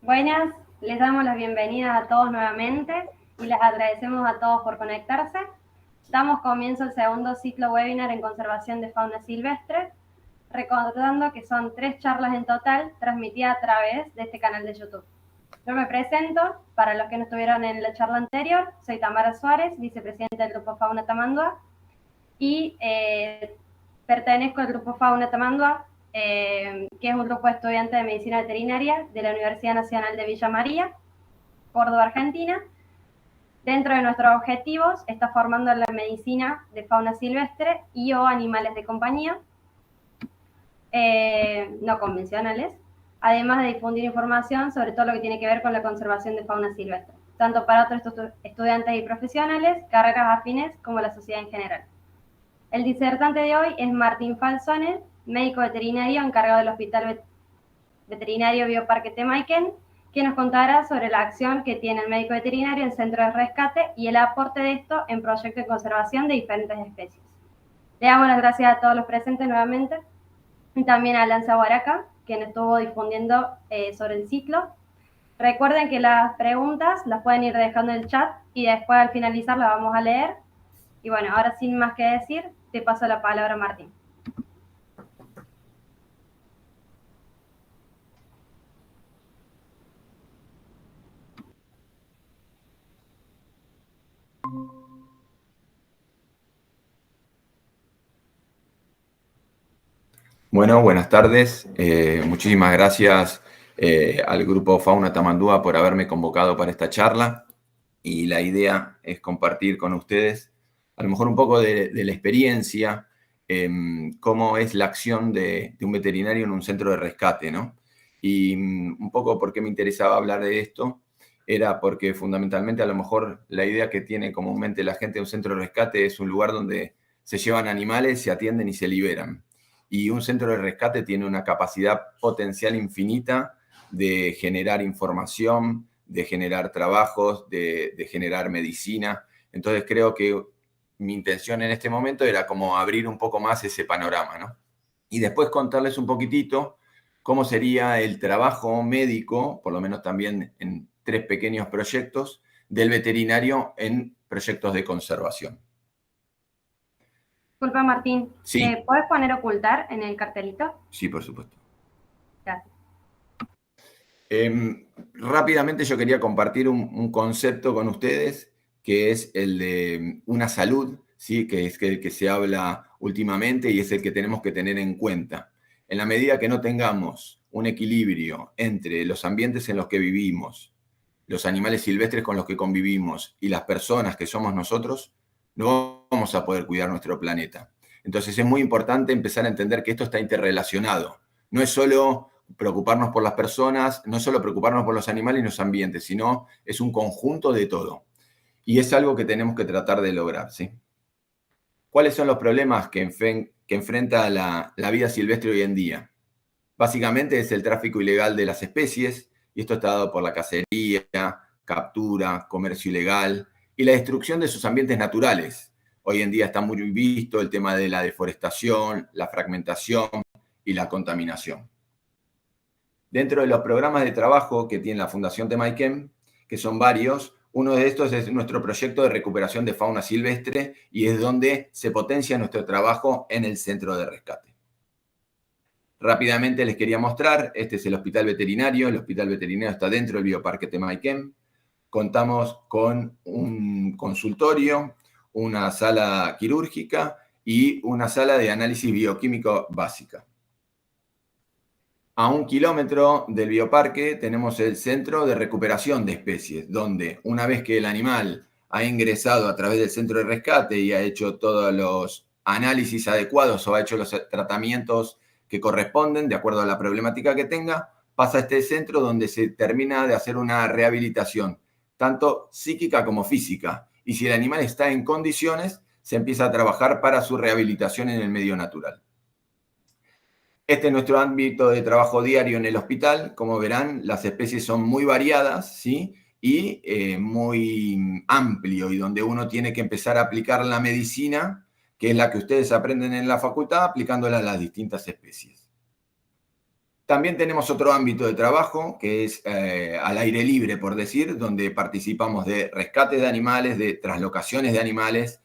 Buenas, les damos la bienvenida a todos nuevamente y les agradecemos a todos por conectarse. Damos comienzo al segundo ciclo webinar en conservación de fauna silvestre, recordando que son 3 charlas en total transmitidas a través de este canal de YouTube. Yo me presento, para los que no estuvieron en la charla anterior, soy Tamara Suárez, vicepresidenta del Grupo Fauna Tamandua, y pertenezco al Grupo Fauna Tamandua, que es un grupo de estudiantes de medicina veterinaria de la Universidad Nacional de Villa María, Córdoba, Argentina. Dentro de nuestros objetivos está formando la medicina de fauna silvestre y o animales de compañía no convencionales, además de difundir información sobre todo lo que tiene que ver con la conservación de fauna silvestre, tanto para otros estudiantes y profesionales, carreras afines, como la sociedad en general. El disertante de hoy es Martín Falzone, médico veterinario encargado del Hospital Veterinario Bioparque Temaiken, que nos contará sobre la acción que tiene el médico veterinario en el centro de rescate y el aporte de esto en proyectos de conservación de diferentes especies. Le damos las gracias a todos los presentes nuevamente, y también a Lanza Huaraca, quien estuvo difundiendo sobre el ciclo. Recuerden que las preguntas las pueden ir dejando en el chat y después al finalizar las vamos a leer. Y bueno, ahora sin más que decir, te paso la palabra, Martín. Bueno, buenas tardes. Muchísimas gracias al Grupo Fauna Tamandúa por haberme convocado para esta charla. Y la idea es compartir con ustedes a lo mejor un poco de la experiencia, cómo es la acción de un veterinario en un centro de rescate, ¿no? Y un poco por qué me interesaba hablar de esto era porque fundamentalmente a lo mejor la idea que tiene comúnmente la gente de un centro de rescate es un lugar donde se llevan animales, se atienden y se liberan. Y un centro de rescate tiene una capacidad potencial infinita de generar información, de generar trabajos, de generar medicina. Entonces creo que mi intención en este momento era como abrir un poco más ese panorama, ¿no? Y después contarles un poquitito cómo sería el trabajo médico, por lo menos también en 3 pequeños proyectos, del veterinario en proyectos de conservación. Disculpa, Martín. Sí. ¿Puedes poner ocultar en el cartelito? Sí, por supuesto. Gracias. Rápidamente yo quería compartir un concepto con ustedes, que es el de una salud, ¿sí? Que es el que se habla últimamente y es el que tenemos que tener en cuenta. En la medida que no tengamos un equilibrio entre los ambientes en los que vivimos, los animales silvestres con los que convivimos y las personas que somos nosotros, no vamos a poder cuidar nuestro planeta. Entonces es muy importante empezar a entender que esto está interrelacionado. No es solo preocuparnos por las personas, no solo preocuparnos por los animales y los ambientes, sino es un conjunto de todo. Y es algo que tenemos que tratar de lograr, ¿sí? ¿Cuáles son los problemas que enfrenta la vida silvestre hoy en día? Básicamente es el tráfico ilegal de las especies, y esto está dado por la cacería, captura, comercio ilegal y la destrucción de sus ambientes naturales. Hoy en día está muy visto el tema de la deforestación, la fragmentación y la contaminación. Dentro de los programas de trabajo que tiene la Fundación Temaiken, que son varios, uno de estos es nuestro proyecto de recuperación de fauna silvestre y es donde se potencia nuestro trabajo en el centro de rescate. Rápidamente les quería mostrar, este es el hospital veterinario está dentro del Bioparque Temaiken. Contamos con un consultorio, una sala quirúrgica y una sala de análisis bioquímico básica. A 1 kilómetro del bioparque tenemos el centro de recuperación de especies, donde una vez que el animal ha ingresado a través del centro de rescate y ha hecho todos los análisis adecuados o ha hecho los tratamientos que corresponden de acuerdo a la problemática que tenga, pasa a este centro donde se termina de hacer una rehabilitación, tanto psíquica como física. Y si el animal está en condiciones, se empieza a trabajar para su rehabilitación en el medio natural. Este es nuestro ámbito de trabajo diario en el hospital. Como verán, las especies son muy variadas, ¿sí? Y muy amplio, y donde uno tiene que empezar a aplicar la medicina, que es la que ustedes aprenden en la facultad, aplicándola a las distintas especies. También tenemos otro ámbito de trabajo que es al aire libre, por decir, donde participamos de rescates de animales, de traslocaciones de animales,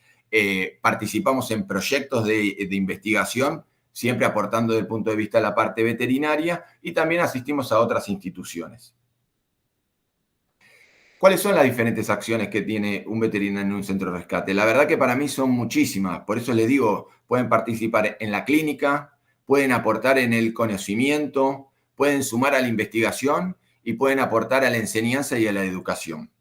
participamos en proyectos de investigación, siempre aportando desde el punto de vista de la parte veterinaria, y también asistimos a otras instituciones. ¿Cuáles son las diferentes acciones que tiene un veterinario en un centro de rescate? La verdad que para mí son muchísimas, por eso les digo, pueden participar en la clínica, pueden aportar en el conocimiento, pueden sumar a la investigación y pueden aportar a la enseñanza y a la educación.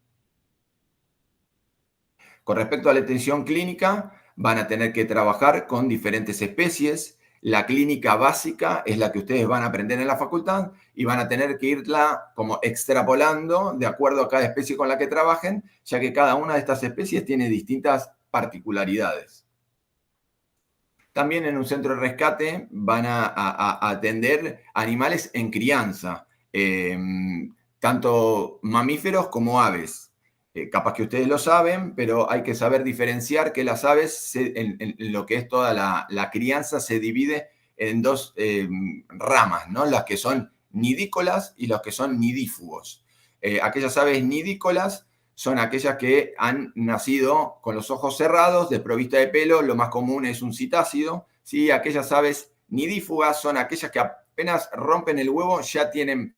Con respecto a la atención clínica, van a tener que trabajar con diferentes especies. La clínica básica es la que ustedes van a aprender en la facultad y van a tener que irla como extrapolando de acuerdo a cada especie con la que trabajen, ya que cada una de estas especies tiene distintas particularidades. También en un centro de rescate van a atender animales en crianza, tanto mamíferos como aves. Capaz que ustedes lo saben, pero hay que saber diferenciar que las aves, en lo que es toda la crianza, se divide en dos ramas, ¿no? Las que son nidícolas y los que son nidífugos. Aquellas aves nidícolas son aquellas que han nacido con los ojos cerrados, desprovistas de pelo, lo más común es un citácido. ¿Sí? Aquellas aves nidífugas son aquellas que apenas rompen el huevo, ya tienen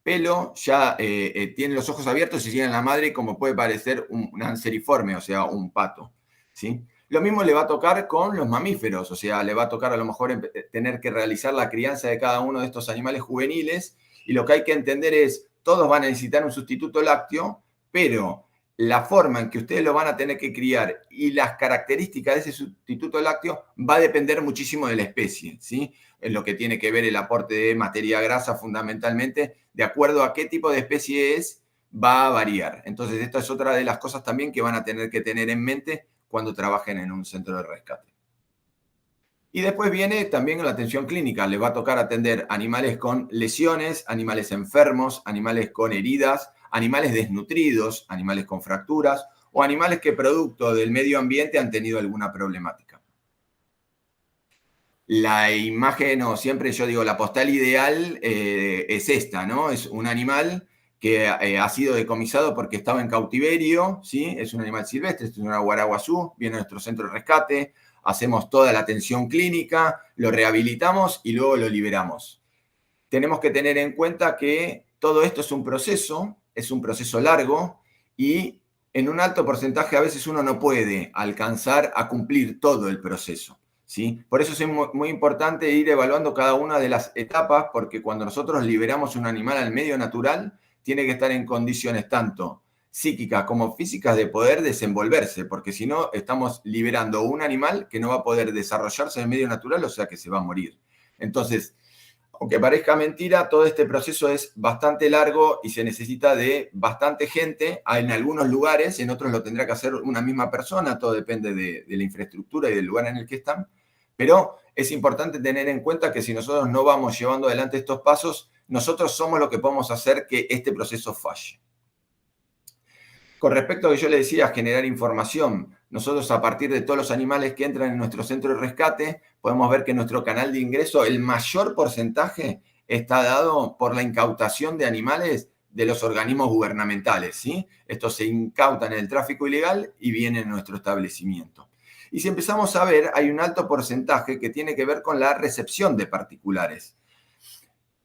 pelo, ya tienen los ojos abiertos y siguen a la madre, como puede parecer un anseriforme, o sea, un pato. ¿Sí? Lo mismo le va a tocar con los mamíferos, o sea, le va a tocar a lo mejor tener que realizar la crianza de cada uno de estos animales juveniles, y lo que hay que entender es, todos van a necesitar un sustituto lácteo, pero la forma en que ustedes lo van a tener que criar y las características de ese sustituto lácteo va a depender muchísimo de la especie, ¿sí? En lo que tiene que ver el aporte de materia grasa fundamentalmente, de acuerdo a qué tipo de especie es, va a variar. Entonces, esta es otra de las cosas también que van a tener que tener en mente cuando trabajen en un centro de rescate. Y después viene también la atención clínica. Les va a tocar atender animales con lesiones, animales enfermos, animales con heridas, animales desnutridos, animales con fracturas o animales que producto del medio ambiente han tenido alguna problemática. La imagen, o siempre yo digo, la postal ideal es esta, ¿no? Es un animal que ha sido decomisado porque estaba en cautiverio, ¿sí? Es un animal silvestre, es una guaraguazú, viene a nuestro centro de rescate, hacemos toda la atención clínica, lo rehabilitamos y luego lo liberamos. Tenemos que tener en cuenta que todo esto es un proceso largo y en un alto porcentaje a veces uno no puede alcanzar a cumplir todo el proceso. ¿Sí? Por eso es muy importante ir evaluando cada una de las etapas, porque cuando nosotros liberamos un animal al medio natural, tiene que estar en condiciones tanto psíquicas como físicas de poder desenvolverse, porque si no, estamos liberando un animal que no va a poder desarrollarse en el medio natural, o sea que se va a morir. Entonces, aunque parezca mentira, todo este proceso es bastante largo y se necesita de bastante gente. En algunos lugares, en otros lo tendrá que hacer una misma persona, todo depende de la infraestructura y del lugar en el que están. Pero es importante tener en cuenta que si nosotros no vamos llevando adelante estos pasos, nosotros somos lo que podemos hacer que este proceso falle. Con respecto a lo que yo le decía, generar información, nosotros a partir de todos los animales que entran en nuestro centro de rescate, podemos ver que nuestro canal de ingreso, el mayor porcentaje está dado por la incautación de animales de los organismos gubernamentales, ¿sí? Estos se incautan en el tráfico ilegal y vienen a nuestro establecimiento. Y si empezamos a ver, hay un alto porcentaje que tiene que ver con la recepción de particulares.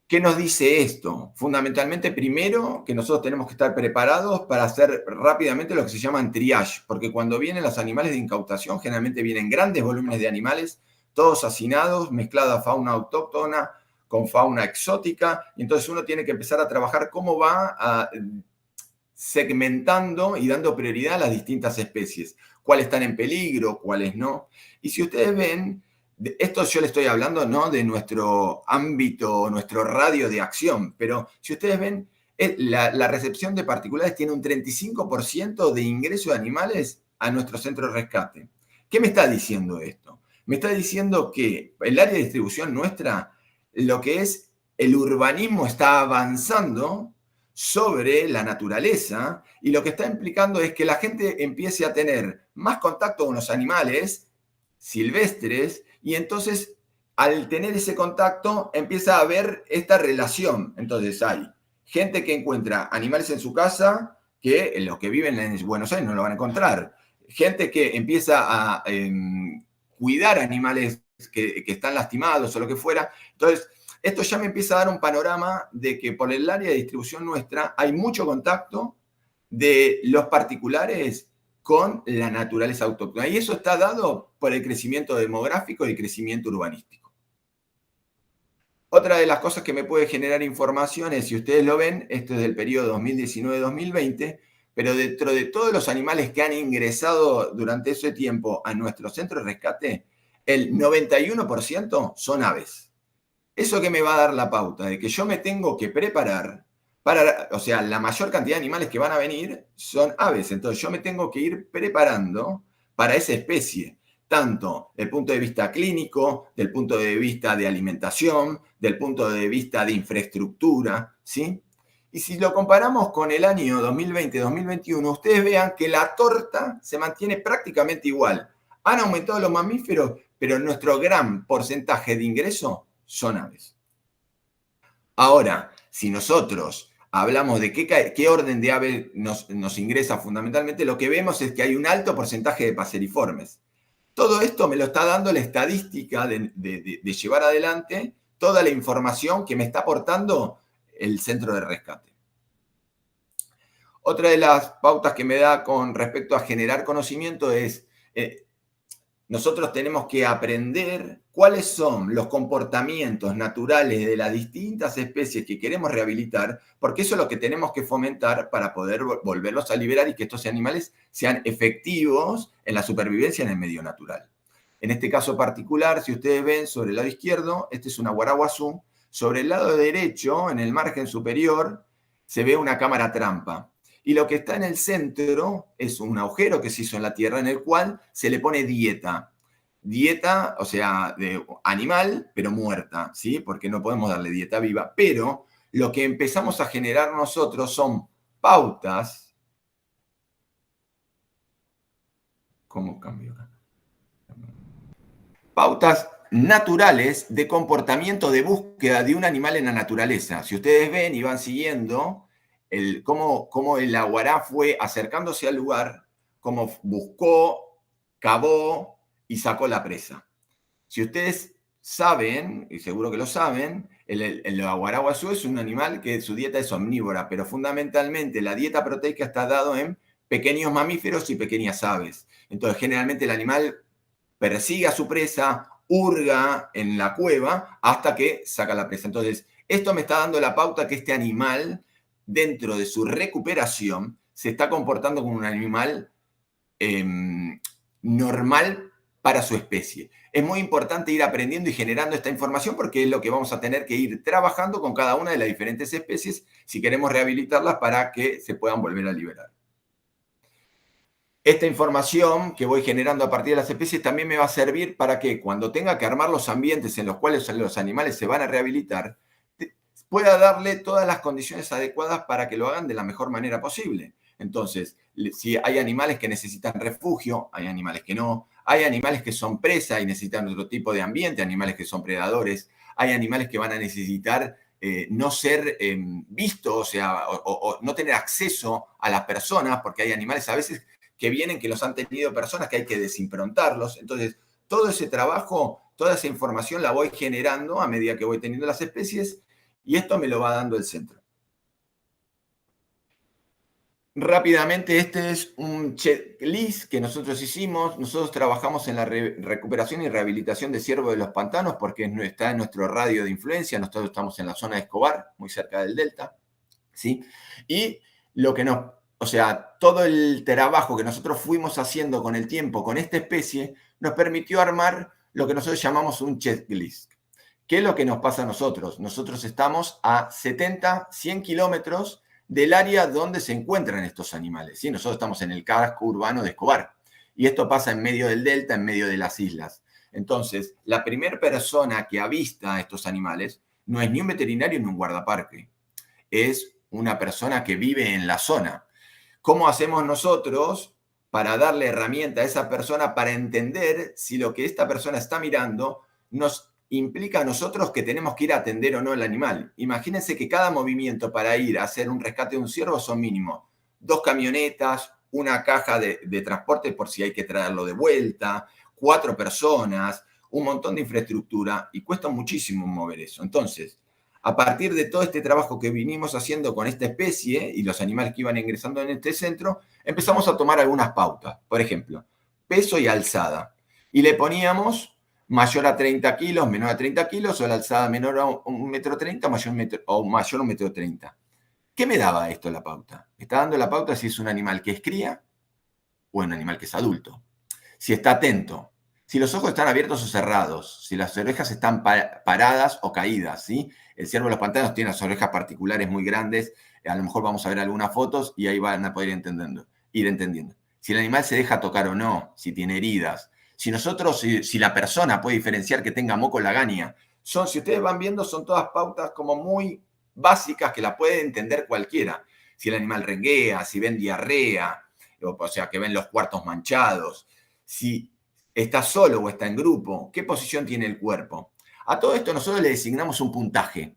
¿Qué nos dice esto? Fundamentalmente, primero, que nosotros tenemos que estar preparados para hacer rápidamente lo que se llama triage, porque cuando vienen los animales de incautación, generalmente vienen grandes volúmenes de animales, todos hacinados, mezclada fauna autóctona con fauna exótica, y entonces uno tiene que empezar a trabajar cómo va segmentando y dando prioridad a las distintas especies, cuáles están en peligro, cuáles no. Y si ustedes ven, esto yo le estoy hablando, ¿no?, de nuestro ámbito, nuestro radio de acción, pero si ustedes ven, la recepción de particulares tiene un 35% de ingreso de animales a nuestro centro de rescate. ¿Qué me está diciendo esto? Me está diciendo que el área de distribución nuestra, lo que es el urbanismo está avanzando sobre la naturaleza y lo que está implicando es que la gente empiece a tener más contacto con los animales silvestres y entonces al tener ese contacto empieza a haber esta relación. Entonces hay gente que encuentra animales en su casa que los que viven en Buenos Aires no lo van a encontrar. Gente que empieza a cuidar animales que están lastimados o lo que fuera. Entonces, esto ya me empieza a dar un panorama de que por el área de distribución nuestra hay mucho contacto de los particulares con la naturaleza autóctona. Y eso está dado por el crecimiento demográfico y el crecimiento urbanístico. Otra de las cosas que me puede generar información es, si ustedes lo ven, esto es del periodo 2019-2020, pero dentro de todos los animales que han ingresado durante ese tiempo a nuestro centro de rescate, el 91% son aves. ¿Eso que me va a dar la pauta? De que yo me tengo que preparar para, o sea, la mayor cantidad de animales que van a venir son aves. Entonces yo me tengo que ir preparando para esa especie, tanto del punto de vista clínico, del punto de vista de alimentación, del punto de vista de infraestructura, ¿sí? Y si lo comparamos con el año 2020-2021, ustedes vean que la torta se mantiene prácticamente igual. Han aumentado los mamíferos, pero nuestro gran porcentaje de ingreso son aves. Ahora, si nosotros hablamos de qué orden de aves nos ingresa fundamentalmente, lo que vemos es que hay un alto porcentaje de paseriformes. Todo esto me lo está dando la estadística de llevar adelante toda la información que me está aportando el centro de rescate. Otra de las pautas que me da con respecto a generar conocimiento es, nosotros tenemos que aprender cuáles son los comportamientos naturales de las distintas especies que queremos rehabilitar, porque eso es lo que tenemos que fomentar para poder volverlos a liberar y que estos animales sean efectivos en la supervivencia en el medio natural. En este caso particular, si ustedes ven sobre el lado izquierdo, este es una guaraguazú. Sobre el lado derecho, en el margen superior, se ve una cámara trampa. Y lo que está en el centro es un agujero que se hizo en la tierra en el cual se le pone dieta. Dieta, o sea, de animal, pero muerta, ¿sí? Porque no podemos darle dieta viva. Pero lo que empezamos a generar nosotros son pautas. ¿Cómo cambio acá? Pautas naturales de comportamiento de búsqueda de un animal en la naturaleza. Si ustedes ven y van siguiendo cómo el aguará fue acercándose al lugar, cómo buscó, cavó y sacó la presa. Si ustedes saben, y seguro que lo saben, el aguaraguazú es un animal que su dieta es omnívora, pero fundamentalmente la dieta proteica está dada en pequeños mamíferos y pequeñas aves. Entonces, generalmente el animal persigue a su presa, hurga en la cueva hasta que saca la presa. Entonces, esto me está dando la pauta que este animal, dentro de su recuperación, se está comportando como un animal normal para su especie. Es muy importante ir aprendiendo y generando esta información porque es lo que vamos a tener que ir trabajando con cada una de las diferentes especies si queremos rehabilitarlas para que se puedan volver a liberar. Esta información que voy generando a partir de las especies también me va a servir para que cuando tenga que armar los ambientes en los cuales los animales se van a rehabilitar, pueda darle todas las condiciones adecuadas para que lo hagan de la mejor manera posible. Entonces, si hay animales que necesitan refugio, hay animales que no, hay animales que son presa y necesitan otro tipo de ambiente, animales que son predadores, hay animales que van a necesitar no ser vistos, o sea, o no tener acceso a las personas, porque hay animales a veces que vienen, que los han tenido personas, que hay que desimprontarlos. Entonces, todo ese trabajo, toda esa información la voy generando a medida que voy teniendo las especies y esto me lo va dando el centro. Rápidamente, este es un checklist que nosotros hicimos. Nosotros trabajamos en la recuperación y rehabilitación de ciervos de los pantanos porque está en nuestro radio de influencia. Nosotros estamos en la zona de Escobar, muy cerca del delta, ¿sí? Y lo que o sea, todo el trabajo que nosotros fuimos haciendo con el tiempo con esta especie nos permitió armar lo que nosotros llamamos un checklist. ¿Qué es lo que nos pasa a nosotros? Nosotros estamos a 70, 100 kilómetros del área donde se encuentran estos animales, ¿sí? Nosotros estamos en el casco urbano de Escobar y esto pasa en medio del delta, en medio de las islas. Entonces, la primera persona que avista a estos animales no es ni un veterinario ni un guardaparque, es una persona que vive en la zona. ¿Cómo hacemos nosotros para darle herramienta a esa persona para entender si lo que esta persona está mirando nos implica a nosotros que tenemos que ir a atender o no al animal. Imagínense que cada movimiento para ir a hacer un rescate de un ciervo son mínimo 2 camionetas, una caja de transporte por si hay que traerlo de vuelta, 4 personas, un montón de infraestructura y cuesta muchísimo mover eso. Entonces, a partir de todo este trabajo que vinimos haciendo con esta especie y los animales que iban ingresando en este centro, empezamos a tomar algunas pautas. Por ejemplo, peso y alzada. Y le poníamos mayor a 30 kilos, menor a 30 kilos, o la alzada menor a 1,30 m, o mayor a 1,30 m. ¿Qué me daba esto la pauta? Me está dando la pauta si es un animal que es cría o un animal que es adulto. Si está atento, si los ojos están abiertos o cerrados, si las orejas están paradas o caídas, ¿sí? El ciervo de los pantanos tiene las orejas particulares muy grandes, a lo mejor vamos a ver algunas fotos y ahí van a poder ir entendiendo. Si el animal se deja tocar o no, si tiene heridas, si la persona puede diferenciar que tenga moco en la lagaña. Si ustedes van viendo, son todas pautas como muy básicas que la puede entender cualquiera. Si el animal renguea, si ven diarrea, o sea, que ven los cuartos manchados, si está solo o está en grupo, qué posición tiene el cuerpo. A todo esto nosotros le designamos un puntaje.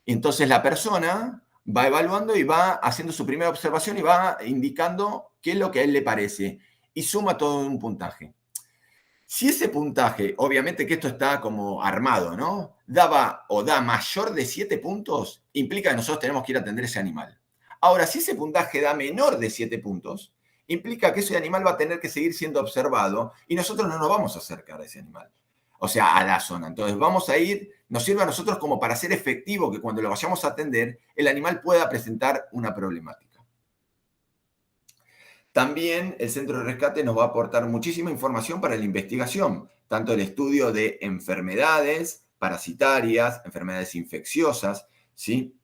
Entonces la persona va evaluando y va haciendo su primera observación y va indicando qué es lo que a él le parece y suma todo un puntaje. Si ese puntaje, obviamente que esto está como armado, ¿no? Da mayor de 7 puntos, implica que nosotros tenemos que ir a atender ese animal. Ahora, si ese puntaje da menor de 7 puntos, implica que ese animal va a tener que seguir siendo observado y nosotros no nos vamos a acercar a ese animal, o sea, a la zona. Entonces vamos a ir, nos sirve a nosotros como para hacer efectivo que cuando lo vayamos a atender, el animal pueda presentar una problemática. También el centro de rescate nos va a aportar muchísima información para la investigación, tanto el estudio de enfermedades parasitarias, enfermedades infecciosas, ¿sí?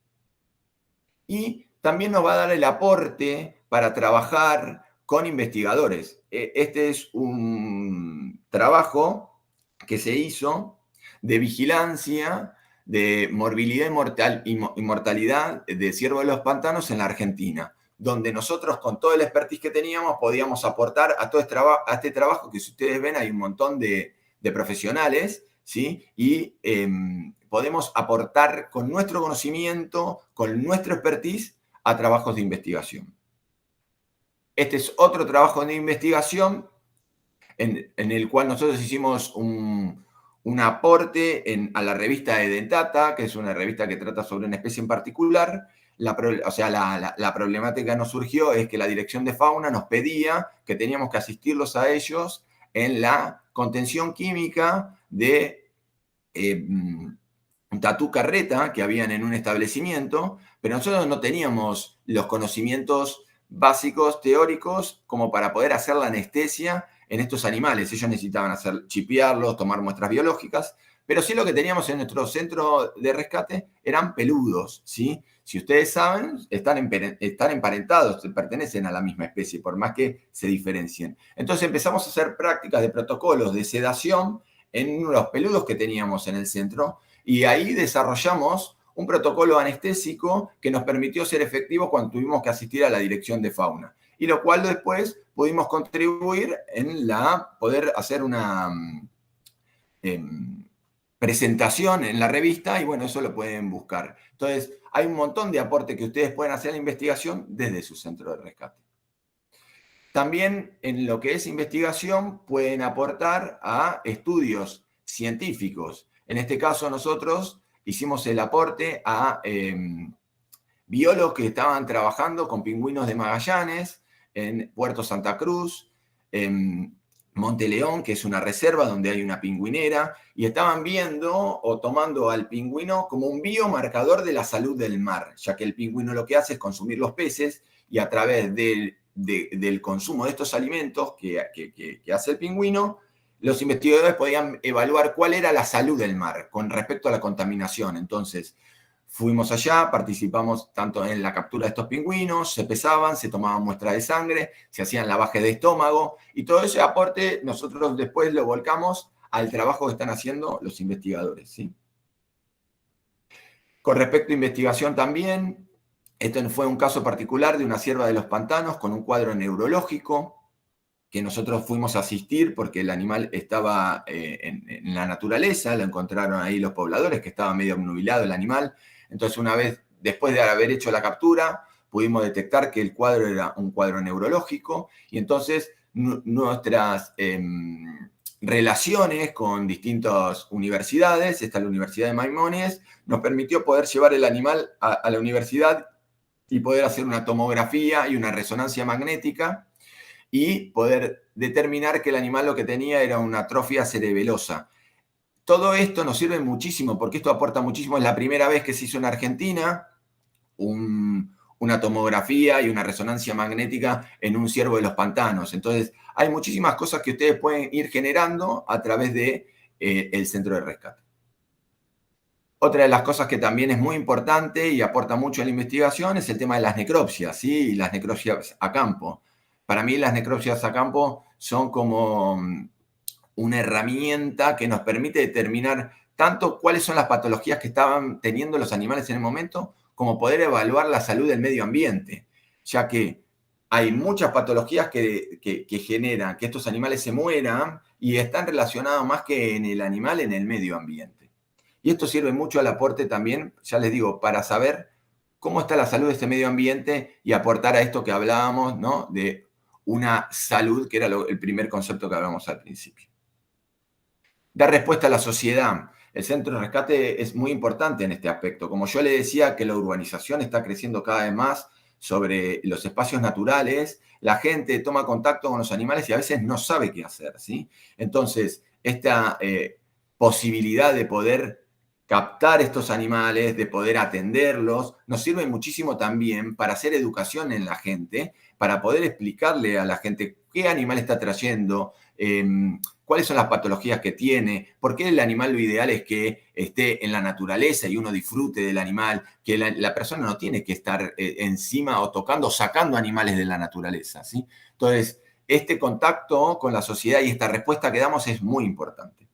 Y también nos va a dar el aporte para trabajar con investigadores. Este es un trabajo que se hizo de vigilancia de morbilidad y mortalidad de ciervo de los pantanos en la Argentina, donde nosotros con todo el expertise que teníamos podíamos aportar a todo este trabajo que si ustedes ven hay un montón de profesionales, ¿sí? Y podemos aportar con nuestro conocimiento, con nuestro expertise a trabajos de investigación. Este es otro trabajo de investigación en el cual nosotros hicimos un aporte a la revista Edentata, que es una revista que trata sobre una especie en particular. La problemática que nos surgió es que la Dirección de Fauna nos pedía que teníamos que asistirlos a ellos en la contención química de tatú carreta que habían en un establecimiento, pero nosotros no teníamos los conocimientos básicos teóricos como para poder hacer la anestesia en estos animales. Ellos necesitaban chipearlos, tomar muestras biológicas, pero sí lo que teníamos en nuestro centro de rescate eran peludos, ¿sí? Si ustedes saben, están emparentados, pertenecen a la misma especie, por más que se diferencien. Entonces empezamos a hacer prácticas de protocolos de sedación en los peludos que teníamos en el centro y ahí desarrollamos un protocolo anestésico que nos permitió ser efectivos cuando tuvimos que asistir a la Dirección de Fauna. Y lo cual después pudimos contribuir en poder hacer una presentación en la revista y bueno, eso lo pueden buscar. Entonces, hay un montón de aportes que ustedes pueden hacer a la investigación desde su centro de rescate. También en lo que es investigación pueden aportar a estudios científicos. En este caso nosotros hicimos el aporte a biólogos que estaban trabajando con pingüinos de Magallanes, en Puerto Santa Cruz, en Monte León, que es una reserva donde hay una pingüinera, y estaban viendo o tomando al pingüino como un biomarcador de la salud del mar, ya que el pingüino lo que hace es consumir los peces y a través del consumo de estos alimentos que hace el pingüino, los investigadores podían evaluar cuál era la salud del mar con respecto a la contaminación. Entonces, fuimos allá, participamos tanto en la captura de estos pingüinos, se pesaban, se tomaban muestras de sangre, se hacían lavajes de estómago y todo ese aporte nosotros después lo volcamos al trabajo que están haciendo los investigadores, ¿sí? Con respecto a investigación también, esto fue un caso particular de una cierva de los pantanos con un cuadro neurológico. que nosotros fuimos a asistir porque el animal estaba en la naturaleza, lo encontraron ahí los pobladores, que estaba medio obnubilado el animal. Entonces, una vez, después de haber hecho la captura, pudimos detectar que el cuadro era un cuadro neurológico, y entonces nuestras relaciones con distintas universidades, esta es la Universidad de Maimonides, nos permitió poder llevar el animal a la universidad y poder hacer una tomografía y una resonancia magnética y poder determinar que el animal lo que tenía era una atrofia cerebelosa. Todo esto nos sirve muchísimo, porque esto aporta muchísimo. Es la primera vez que se hizo en Argentina una tomografía y una resonancia magnética en un ciervo de los pantanos. Entonces, hay muchísimas cosas que ustedes pueden ir generando a través de el centro de rescate. Otra de las cosas que también es muy importante y aporta mucho a la investigación es el tema de las necropsias, ¿sí? Y las necropsias a campo. Para mí las necropsias a campo son como una herramienta que nos permite determinar tanto cuáles son las patologías que estaban teniendo los animales en el momento, como poder evaluar la salud del medio ambiente, ya que hay muchas patologías que generan que estos animales se mueran y están relacionados más que en el animal, en el medio ambiente. Y esto sirve mucho al aporte también, ya les digo, para saber cómo está la salud de este medio ambiente y aportar a esto que hablábamos, ¿no? De una salud, que era el primer concepto que hablamos al principio. Dar respuesta a la sociedad. El centro de rescate es muy importante en este aspecto. Como yo le decía que la urbanización está creciendo cada vez más sobre los espacios naturales, la gente toma contacto con los animales y a veces no sabe qué hacer, ¿sí? Entonces, esta posibilidad de poder captar estos animales, de poder atenderlos, nos sirve muchísimo también para hacer educación en la gente, para poder explicarle a la gente qué animal está trayendo, cuáles son las patologías que tiene, por qué el animal lo ideal es que esté en la naturaleza y uno disfrute del animal, que la persona no tiene que estar encima o tocando o sacando animales de la naturaleza, ¿sí? Entonces, este contacto con la sociedad y esta respuesta que damos es muy importante.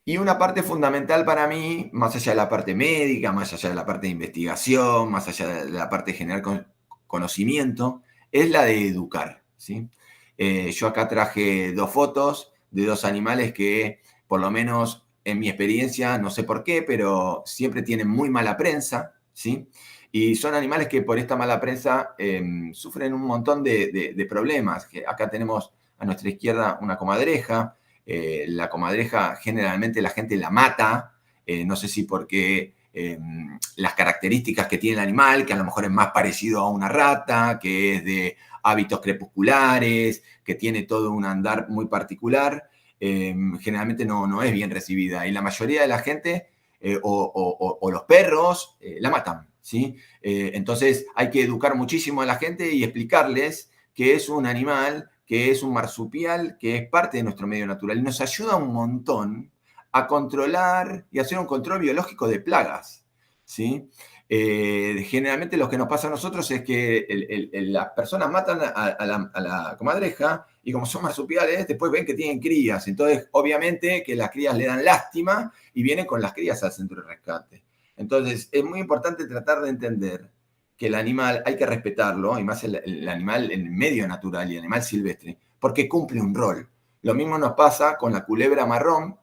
Y una parte fundamental para mí, más allá de la parte médica, más allá de la parte de investigación, más allá de la parte de generar conocimiento, es la de educar, ¿sí? Yo acá traje 2 fotos de 2 animales que, por lo menos en mi experiencia, no sé por qué, pero siempre tienen muy mala prensa, ¿sí? Y son animales que por esta mala prensa sufren un montón de problemas. Acá tenemos a nuestra izquierda una comadreja. La comadreja generalmente la gente la mata, no sé si porque las características que tiene el animal, que a lo mejor es más parecido a una rata, que es de hábitos crepusculares, que tiene todo un andar muy particular, generalmente no es bien recibida. Y la mayoría de la gente o los perros la matan, ¿sí? Entonces hay que educar muchísimo a la gente y explicarles que es un animal, que es un marsupial, que es parte de nuestro medio natural y nos ayuda un montón a controlar y hacer un control biológico de plagas, ¿sí? Generalmente lo que nos pasa a nosotros es que las personas matan a la comadreja y como son marsupiales, después ven que tienen crías. Entonces, obviamente que las crías le dan lástima y vienen con las crías al centro de rescate. Entonces, es muy importante tratar de entender que el animal hay que respetarlo, y más el animal en el medio natural y el animal silvestre, porque cumple un rol. Lo mismo nos pasa con la culebra marrón,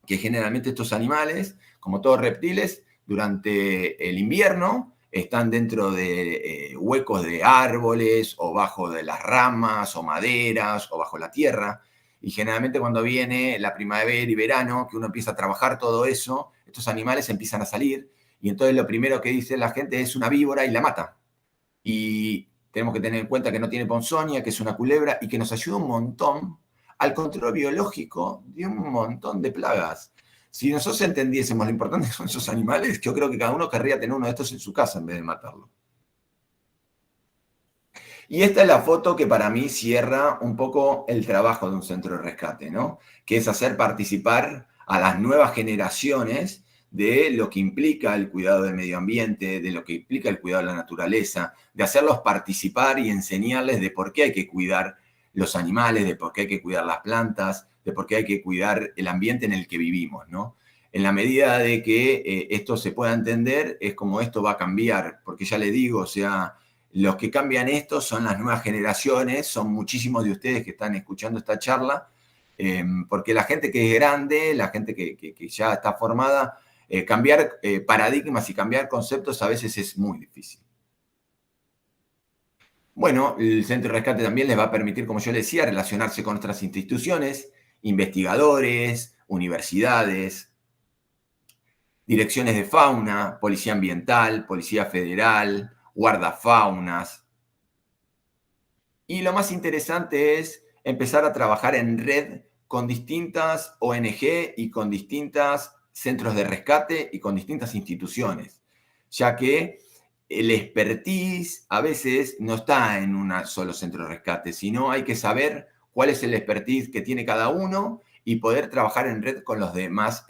que generalmente estos animales, como todos reptiles, durante el invierno están dentro de huecos de árboles o bajo de las ramas o maderas o bajo la tierra. Y generalmente cuando viene la primavera y verano, que uno empieza a trabajar todo eso, estos animales empiezan a salir y entonces lo primero que dice la gente es una víbora y la mata. Y tenemos que tener en cuenta que no tiene ponzoña, que es una culebra y que nos ayuda un montón al control biológico de un montón de plagas. Si nosotros entendiésemos lo importante que son esos animales, yo creo que cada uno querría tener uno de estos en su casa en vez de matarlo. Y esta es la foto que para mí cierra un poco el trabajo de un centro de rescate, ¿no? Que es hacer participar a las nuevas generaciones de lo que implica el cuidado del medio ambiente, de lo que implica el cuidado de la naturaleza, de hacerlos participar y enseñarles de por qué hay que cuidar los animales, de por qué hay que cuidar las plantas, de por qué hay que cuidar el ambiente en el que vivimos, ¿no? En la medida de que esto se pueda entender, es como esto va a cambiar, porque ya le digo, o sea, Los que cambian esto son las nuevas generaciones, son muchísimos de ustedes que están escuchando esta charla, porque la gente que es grande, la gente que ya está formada, cambiar paradigmas y cambiar conceptos a veces es muy difícil. Bueno, el Centro de Rescate también les va a permitir, como yo les decía, relacionarse con otras instituciones, investigadores, universidades, direcciones de fauna, policía ambiental, policía federal, guardafaunas. Y lo más interesante es empezar a trabajar en red con distintas ONG y con distintos centros de rescate y con distintas instituciones, ya que el expertise a veces no está en un solo centro de rescate, sino hay que saber cuál es el expertise que tiene cada uno y poder trabajar en red con los demás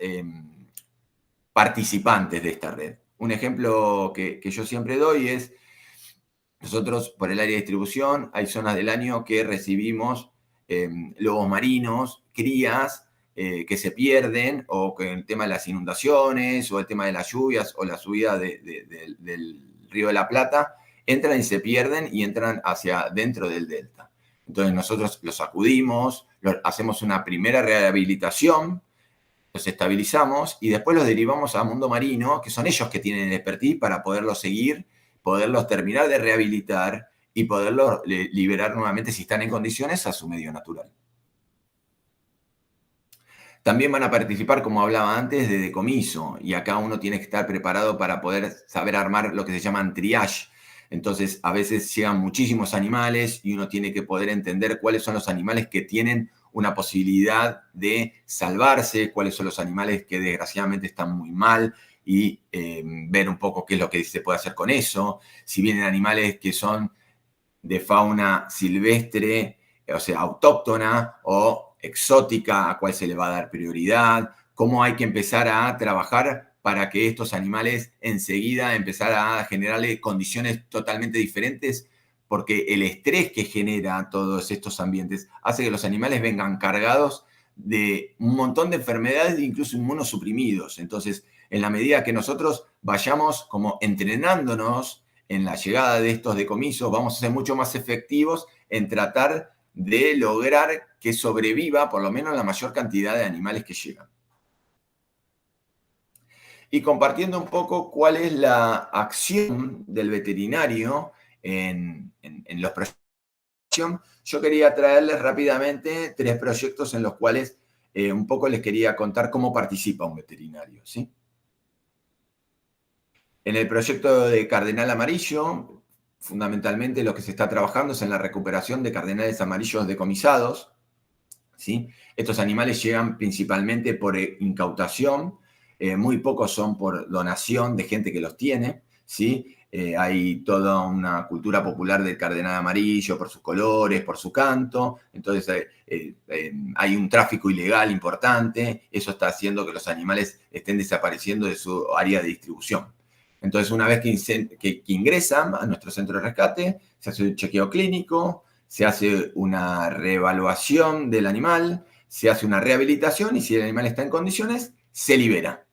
participantes de esta red. Un ejemplo que yo siempre doy es, nosotros por el área de distribución hay zonas del año que recibimos lobos marinos, crías, que se pierden, o que el tema de las inundaciones, o el tema de las lluvias, o la subida del Río de la Plata, entran y se pierden y entran hacia dentro del delta. Entonces nosotros los acudimos, hacemos una primera rehabilitación, los estabilizamos y después los derivamos a Mundo Marino, que son ellos que tienen el expertise para poderlos seguir, poderlos terminar de rehabilitar y poderlos liberar nuevamente, si están en condiciones, a su medio natural. También van a participar, como hablaba antes, de decomiso, y acá uno tiene que estar preparado para poder saber armar lo que se llaman triage. Entonces, a veces llegan muchísimos animales y uno tiene que poder entender cuáles son los animales que tienen una posibilidad de salvarse, cuáles son los animales que desgraciadamente están muy mal, y ver un poco qué es lo que se puede hacer con eso. Si vienen animales que son de fauna silvestre, o sea, autóctona o exótica, a cuál se le va a dar prioridad, cómo hay que empezar a trabajar para que estos animales enseguida empezar a generarle condiciones totalmente diferentes, porque el estrés que genera todos estos ambientes hace que los animales vengan cargados de un montón de enfermedades, incluso inmunosuprimidos. Entonces, en la medida que nosotros vayamos como entrenándonos en la llegada de estos decomisos, vamos a ser mucho más efectivos en tratar de lograr que sobreviva por lo menos la mayor cantidad de animales que llegan. Y compartiendo un poco cuál es la acción del veterinario en los proyectos, yo quería traerles rápidamente 3 proyectos en los cuales un poco les quería contar cómo participa un veterinario, ¿sí? En el proyecto de Cardenal Amarillo, fundamentalmente lo que se está trabajando es en la recuperación de cardenales amarillos decomisados, ¿sí? Estos animales llegan principalmente por incautación, muy pocos son por donación de gente que los tiene, ¿sí? Hay toda una cultura popular del cardenal amarillo por sus colores, por su canto, entonces hay un tráfico ilegal importante, eso está haciendo que los animales estén desapareciendo de su área de distribución. Entonces, una vez que ingresan a nuestro centro de rescate, se hace un chequeo clínico, se hace una reevaluación del animal, se hace una rehabilitación y si el animal está en condiciones, se libera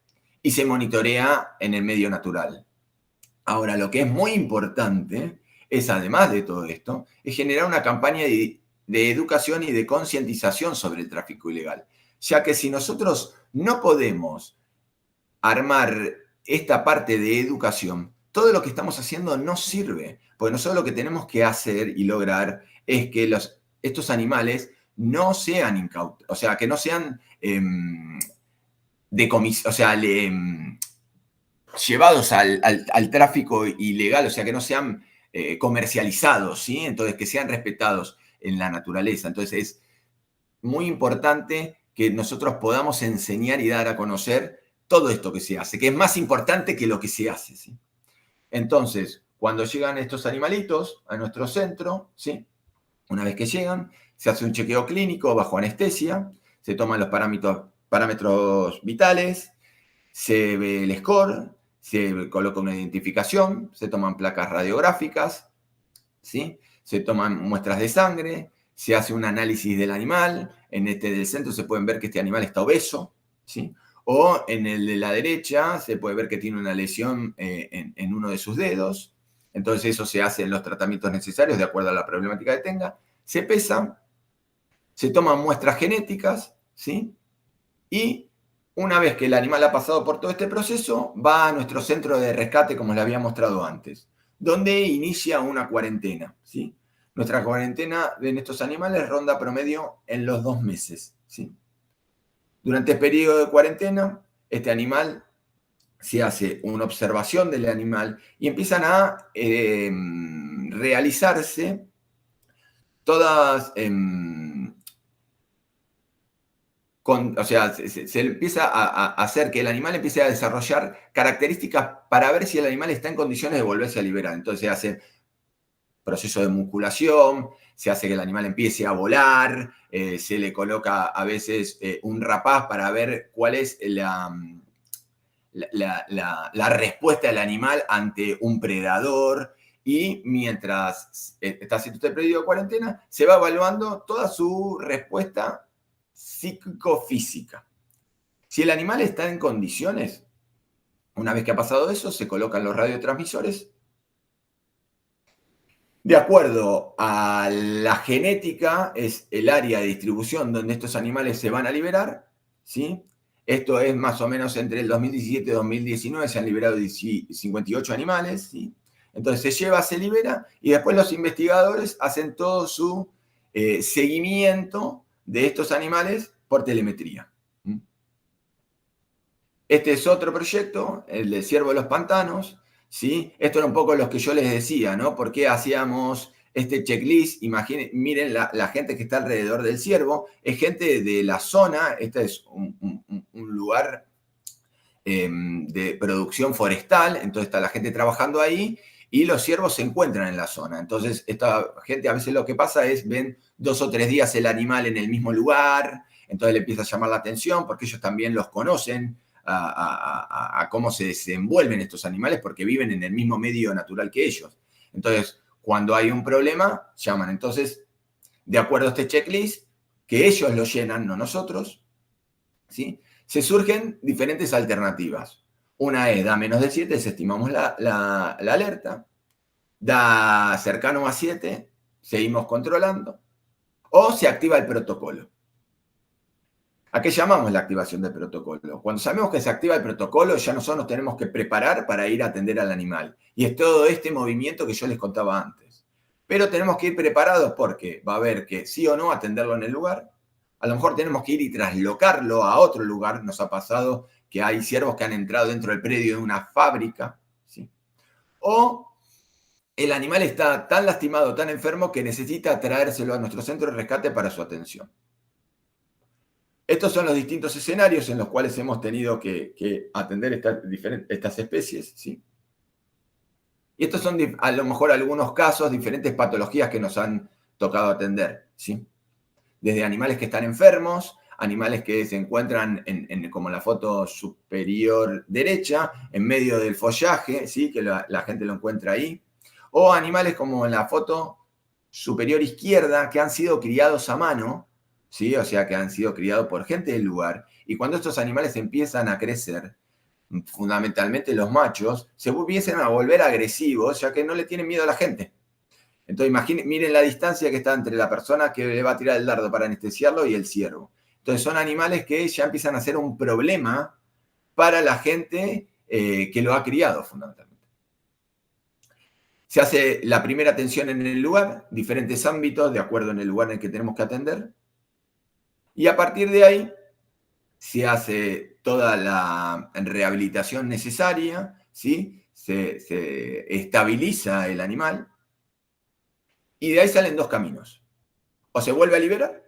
y se monitorea en el medio natural. Ahora, lo que es muy importante es, además de todo esto, es generar una campaña de educación y de concientización sobre el tráfico ilegal, ya que si nosotros no podemos armar esta parte de educación, todo lo que estamos haciendo no sirve, porque nosotros lo que tenemos que hacer y lograr es que estos animales no sean incautos, o sea, que no sean llevados al tráfico ilegal, o sea, que no sean comercializados, ¿sí? Entonces, que sean respetados en la naturaleza. Entonces, es muy importante que nosotros podamos enseñar y dar a conocer todo esto que se hace, que es más importante que lo que se hace, ¿sí? Entonces, cuando llegan estos animalitos a nuestro centro, ¿sí? Una vez que llegan, se hace un chequeo clínico bajo anestesia, se toman los parámetros vitales, se ve el score, se coloca una identificación, se toman placas radiográficas, ¿sí? Se toman muestras de sangre, se hace un análisis del animal, en este del centro se pueden ver que este animal está obeso, ¿sí? O en el de la derecha se puede ver que tiene una lesión en uno de sus dedos, Entonces eso se hace en los tratamientos necesarios de acuerdo a la problemática que tenga. Se pesa, se toman muestras genéticas, ¿sí? Y una vez que el animal ha pasado por todo este proceso, va a nuestro centro de rescate, como les había mostrado antes, donde inicia una cuarentena, ¿sí? Nuestra cuarentena en estos animales ronda promedio en los 2 meses, ¿sí? Durante el periodo de cuarentena, este animal se hace una observación del animal y empiezan a realizarse todas, o sea, se empieza a hacer que el animal empiece a desarrollar características para ver si el animal está en condiciones de volverse a liberar. Entonces se hace proceso de musculación, se hace que el animal empiece a volar, se le coloca a veces un rapaz para ver cuál es la respuesta del animal ante un predador. Y mientras está haciendo este periodo de cuarentena, se va evaluando toda su respuesta psíquico-física. Si el animal está en condiciones, una vez que ha pasado eso, se colocan los radiotransmisores. De acuerdo a la genética, es el área de distribución donde estos animales se van a liberar, ¿sí? Esto es más o menos entre el 2017 y 2019, se han liberado 58 animales, ¿sí? Entonces se lleva, se libera, y después los investigadores hacen todo su seguimiento de estos animales por telemetría. Este es otro proyecto, el del ciervo de los pantanos, ¿sí? Esto era un poco lo que yo les decía, ¿no? ¿Por qué hacíamos este checklist? Miren la gente que está alrededor del ciervo, es gente de la zona, este es un lugar de producción forestal, entonces está la gente trabajando ahí y los ciervos se encuentran en la zona. Entonces, esta gente a veces lo que pasa es ven 2 o 3 días el animal en el mismo lugar, entonces le empieza a llamar la atención porque ellos también los conocen, a cómo se desenvuelven estos animales porque viven en el mismo medio natural que ellos. Entonces, cuando hay un problema, llaman. Entonces, de acuerdo a este checklist, que ellos lo llenan, no nosotros, ¿sí? Se surgen diferentes alternativas. Una es, da menos de 7, desestimamos la alerta. Da cercano a 7, seguimos controlando. O se activa el protocolo. ¿A qué llamamos la activación del protocolo? Cuando sabemos que se activa el protocolo, ya nosotros nos tenemos que preparar para ir a atender al animal. Y es todo este movimiento que yo les contaba antes. Pero tenemos que ir preparados porque va a haber que sí o no atenderlo en el lugar. A lo mejor tenemos que ir y traslocarlo a otro lugar. Nos ha pasado que hay ciervos que han entrado dentro del predio de una fábrica, ¿sí? O el animal está tan lastimado, tan enfermo, que necesita traérselo a nuestro centro de rescate para su atención. Estos son los distintos escenarios en los cuales hemos tenido que atender estas especies, ¿sí? Y estos son a lo mejor algunos casos, diferentes patologías que nos han tocado atender, ¿sí? Desde animales que están enfermos, animales que se encuentran como en la foto superior derecha, en medio del follaje, ¿sí? Que la gente lo encuentra ahí. O animales como en la foto superior izquierda, que han sido criados a mano, ¿sí? O sea, que han sido criados por gente del lugar. Y cuando estos animales empiezan a crecer, fundamentalmente los machos, se empiezan a volver agresivos, ya que no le tienen miedo a la gente. Entonces, miren la distancia que está entre la persona que le va a tirar el dardo para anestesiarlo y el ciervo. Entonces, son animales que ya empiezan a ser un problema para la gente que lo ha criado, fundamentalmente. Se hace la primera atención en el lugar, diferentes ámbitos, de acuerdo en el lugar en el que tenemos que atender. Y a partir de ahí se toda la rehabilitación necesaria, ¿sí? Se estabiliza el animal y de ahí salen 2 caminos. O se vuelve a liberar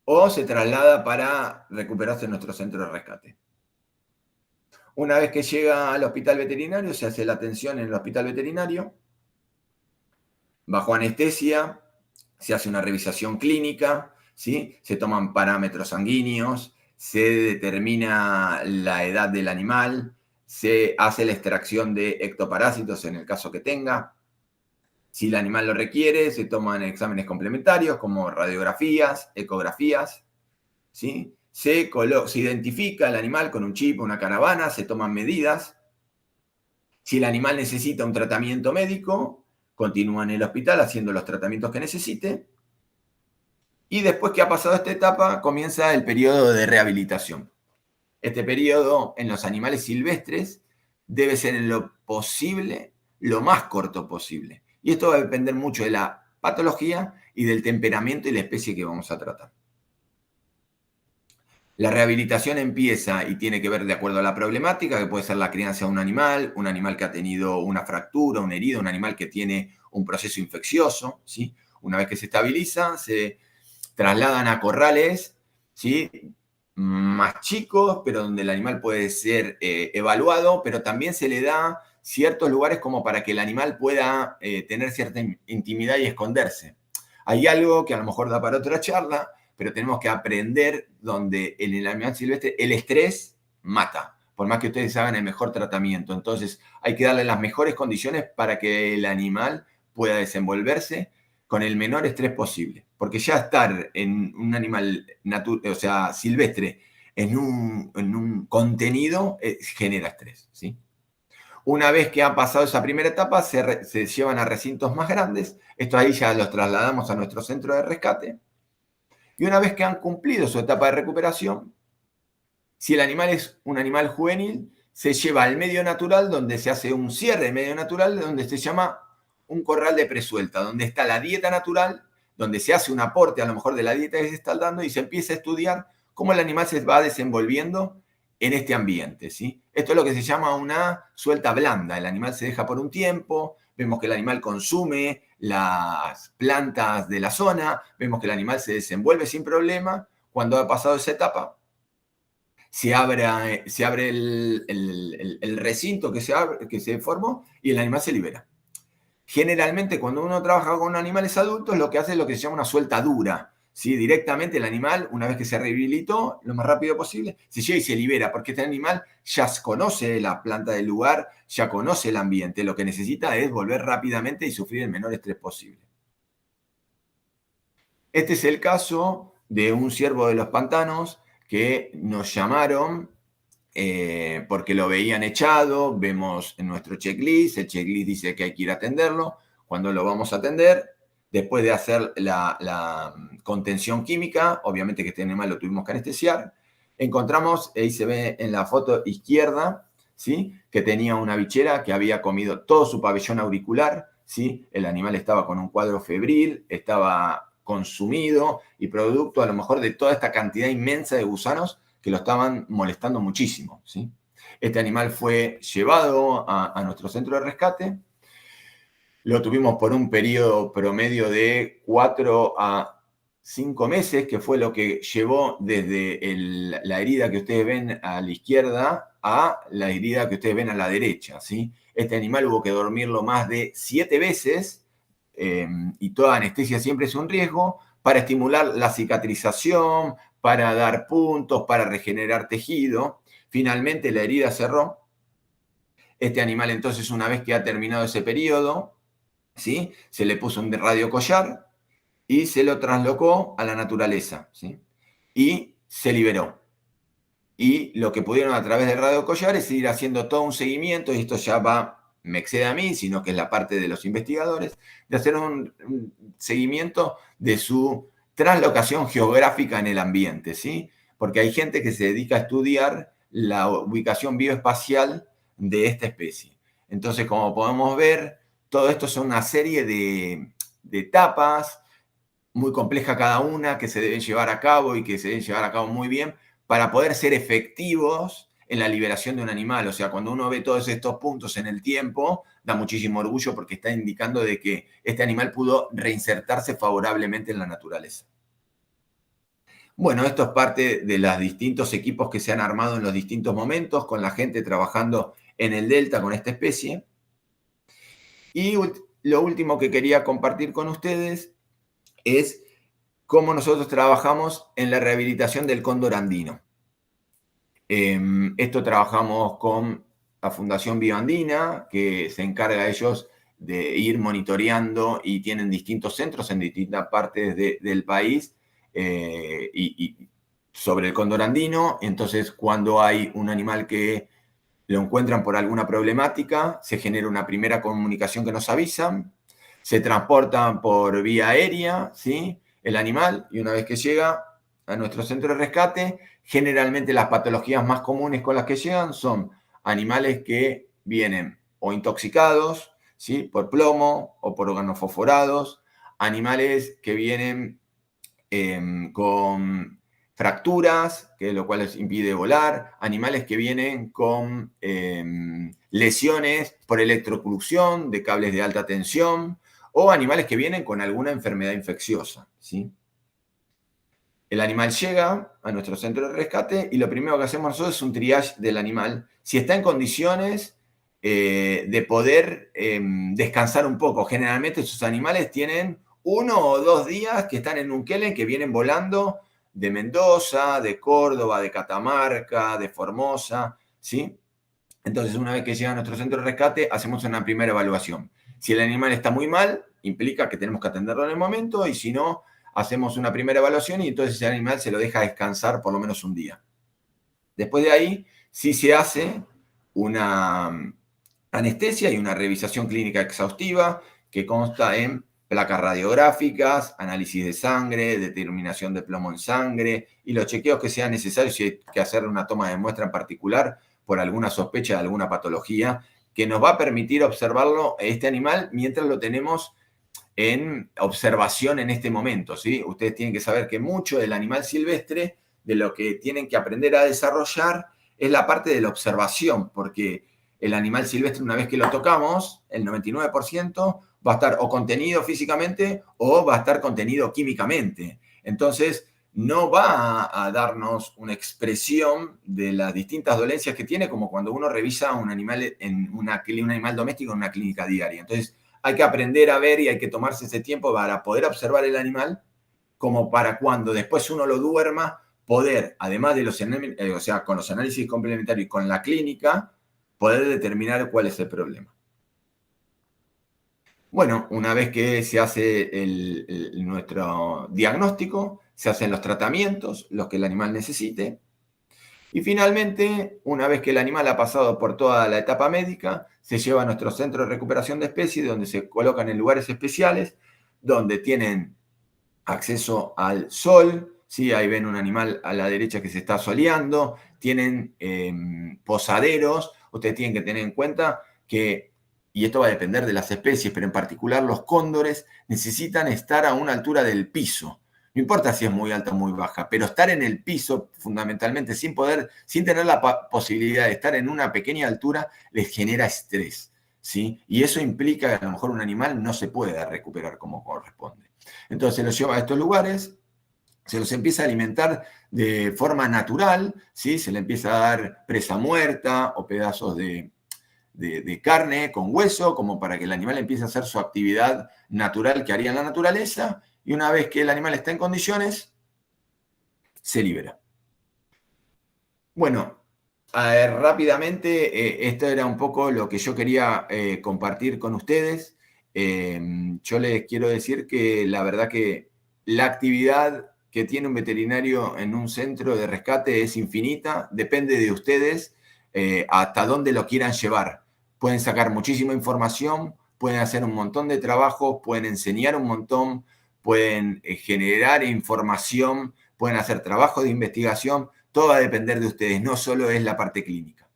o se traslada para recuperarse en nuestro centro de rescate. Una vez que llega al hospital veterinario, se hace la atención en el hospital veterinario. Bajo anestesia, se hace una revisación clínica, ¿sí? Se toman parámetros sanguíneos, se determina la edad del animal, se hace la extracción de ectoparásitos en el caso que tenga. Si el animal lo requiere, se toman exámenes complementarios como radiografías, ecografías, ¿sí? Se identifica el animal con un chip, una caravana, se toman medidas. Si el animal necesita un tratamiento médico, continúa en el hospital haciendo los tratamientos que necesite. Y después que ha pasado esta etapa, comienza el periodo de rehabilitación. Este periodo en los animales silvestres debe ser en lo posible, lo más corto posible. Y esto va a depender mucho de la patología y del temperamento y la especie que vamos a tratar. La rehabilitación empieza y tiene que ver de acuerdo a la problemática, que puede ser la crianza de un animal que ha tenido una fractura, una herida, un animal que tiene un proceso infeccioso, ¿sí? Una vez que se estabiliza, se trasladan a corrales, ¿sí? Más chicos, pero donde el animal puede ser evaluado, pero también se le da ciertos lugares como para que el animal pueda tener cierta intimidad y esconderse. Hay algo que a lo mejor da para otra charla, pero tenemos que aprender donde en el animal silvestre el estrés mata, por más que ustedes hagan el mejor tratamiento. Entonces hay que darle las mejores condiciones para que el animal pueda desenvolverse con el menor estrés posible. Porque ya estar en un animal silvestre en un contenido genera estrés, ¿sí? Una vez que ha pasado esa primera etapa, se llevan a recintos más grandes. Esto ahí ya los trasladamos a nuestro centro de rescate. Y una vez que han cumplido su etapa de recuperación, si el animal es un animal juvenil, se lleva al medio natural, donde se hace un cierre de medio natural, donde se llama un corral de presuelta, donde está la dieta natural, donde se hace un aporte a lo mejor de la dieta que se está dando y se empieza a estudiar cómo el animal se va desenvolviendo en este ambiente, ¿sí? Esto es lo que se llama una suelta blanda. El animal se deja por un tiempo, vemos que el animal consume las plantas de la zona, vemos que el animal se desenvuelve sin problema. Cuando ha pasado esa etapa, se abre el recinto que se formó y el animal se libera. Generalmente, cuando uno trabaja con animales adultos, lo que hace es lo que se llama una suelta dura. ¿Sí? Directamente el animal, una vez que se rehabilitó, lo más rápido posible, se lleva y se libera, porque este animal ya conoce la planta del lugar, ya conoce el ambiente. Lo que necesita es volver rápidamente y sufrir el menor estrés posible. Este es el caso de un ciervo de los pantanos que nos llamaron porque lo veían echado. Vemos en nuestro checklist, el checklist dice que hay que ir a atenderlo. Cuando lo vamos a atender, después de hacer la contención química, obviamente que este animal lo tuvimos que anestesiar, encontramos, ahí se ve en la foto izquierda, ¿sí? Que tenía una bichera que había comido todo su pabellón auricular, ¿sí? El animal estaba con un cuadro febril, estaba consumido y producto a lo mejor de toda esta cantidad inmensa de gusanos que lo estaban molestando muchísimo, ¿sí? Este animal fue llevado a nuestro centro de rescate. Lo tuvimos por un periodo promedio de 4 a 5 meses, que fue lo que llevó desde la herida que ustedes ven a la izquierda a la herida que ustedes ven a la derecha, ¿sí? Este animal hubo que dormirlo más de 7 veces, y toda anestesia siempre es un riesgo, para estimular la cicatrización, para dar puntos, para regenerar tejido. Finalmente la herida cerró. Este animal entonces, una vez que ha terminado ese periodo, ¿sí? Se le puso un radiocollar y se lo traslocó a la naturaleza, ¿sí? Y se liberó. Y lo que pudieron a través del radiocollar es ir haciendo todo un seguimiento, y esto ya me excede a mí, sino que es la parte de los investigadores, de hacer un seguimiento de su traslocación geográfica en el ambiente, ¿sí? Porque hay gente que se dedica a estudiar la ubicación bioespacial de esta especie. Entonces, como podemos ver, todo esto son una serie de etapas, muy complejas cada una, que se deben llevar a cabo y que se deben llevar a cabo muy bien para poder ser efectivos en la liberación de un animal. O sea, cuando uno ve todos estos puntos en el tiempo, da muchísimo orgullo porque está indicando de que este animal pudo reinsertarse favorablemente en la naturaleza. Bueno, esto es parte de los distintos equipos que se han armado en los distintos momentos, con la gente trabajando en el delta con esta especie. Y lo último que quería compartir con ustedes es cómo nosotros trabajamos en la rehabilitación del cóndor andino. Esto trabajamos con la Fundación Bioandina, que se encarga ellos de ir monitoreando y tienen distintos centros en distintas partes del país y sobre el cóndor andino. Entonces, cuando hay un animal que lo encuentran por alguna problemática, se genera una primera comunicación que nos avisan, se transportan por vía aérea, ¿sí? El animal, y una vez que llega a nuestro centro de rescate, generalmente las patologías más comunes con las que llegan son animales que vienen o intoxicados, ¿sí? Por plomo o por organofosforados, animales que vienen con fracturas, que lo cual les impide volar, animales que vienen con lesiones por electrocución de cables de alta tensión, o animales que vienen con alguna enfermedad infecciosa, ¿sí? El animal llega a nuestro centro de rescate y lo primero que hacemos nosotros es un triage del animal, si está en condiciones de poder descansar un poco. Generalmente esos animales tienen 1 o 2 días que están en Uquelen, que vienen volando de Mendoza, de Córdoba, de Catamarca, de Formosa, ¿sí? Entonces, una vez que llega a nuestro centro de rescate, hacemos una primera evaluación. Si el animal está muy mal, implica que tenemos que atenderlo en el momento, y si no, hacemos una primera evaluación y entonces ese animal se lo deja descansar por lo menos un día. Después de ahí, sí se hace una anestesia y una revisación clínica exhaustiva que consta en placas radiográficas, análisis de sangre, determinación de plomo en sangre y los chequeos que sean necesarios, si hay que hacer una toma de muestra en particular por alguna sospecha de alguna patología, que nos va a permitir observarlo, este animal, mientras lo tenemos en observación en este momento, ¿sí? Ustedes tienen que saber que mucho del animal silvestre, de lo que tienen que aprender a desarrollar, es la parte de la observación, porque el animal silvestre, una vez que lo tocamos, el 99% va a estar o contenido físicamente o va a estar contenido químicamente. Entonces, no va a darnos una expresión de las distintas dolencias que tiene, como cuando uno revisa un animal, un animal doméstico en una clínica diaria. Entonces, hay que aprender a ver y hay que tomarse ese tiempo para poder observar el animal, como para cuando después uno lo duerma, poder, además de o sea, con los análisis complementarios y con la clínica, poder determinar cuál es el problema. Bueno, una vez que se hace nuestro diagnóstico, se hacen los tratamientos, los que el animal necesite. Y finalmente, una vez que el animal ha pasado por toda la etapa médica, se lleva a nuestro centro de recuperación de especies, donde se colocan en lugares especiales, donde tienen acceso al sol, ¿sí? Ahí ven un animal a la derecha que se está soleando, tienen posaderos. Ustedes tienen que tener en cuenta que, y esto va a depender de las especies, pero en particular los cóndores necesitan estar a una altura del piso. No importa si es muy alta o muy baja, pero estar en el piso, fundamentalmente, sin tener la posibilidad de estar en una pequeña altura, les genera estrés, ¿sí? Y eso implica que a lo mejor un animal no se pueda recuperar como corresponde. Entonces se los lleva a estos lugares, se los empieza a alimentar de forma natural, ¿sí? Se le empieza a dar presa muerta o pedazos de carne con hueso, como para que el animal empiece a hacer su actividad natural que haría en la naturaleza, y una vez que el animal está en condiciones, se libera. Bueno, rápidamente, esto era un poco lo que yo quería compartir con ustedes. Yo les quiero decir que la verdad que la actividad que tiene un veterinario en un centro de rescate es infinita, depende de ustedes hasta dónde lo quieran llevar. Pueden sacar muchísima información, pueden hacer un montón de trabajo, pueden enseñar un montón, pueden generar información, pueden hacer trabajo de investigación. Todo va a depender de ustedes, no solo es la parte clínica.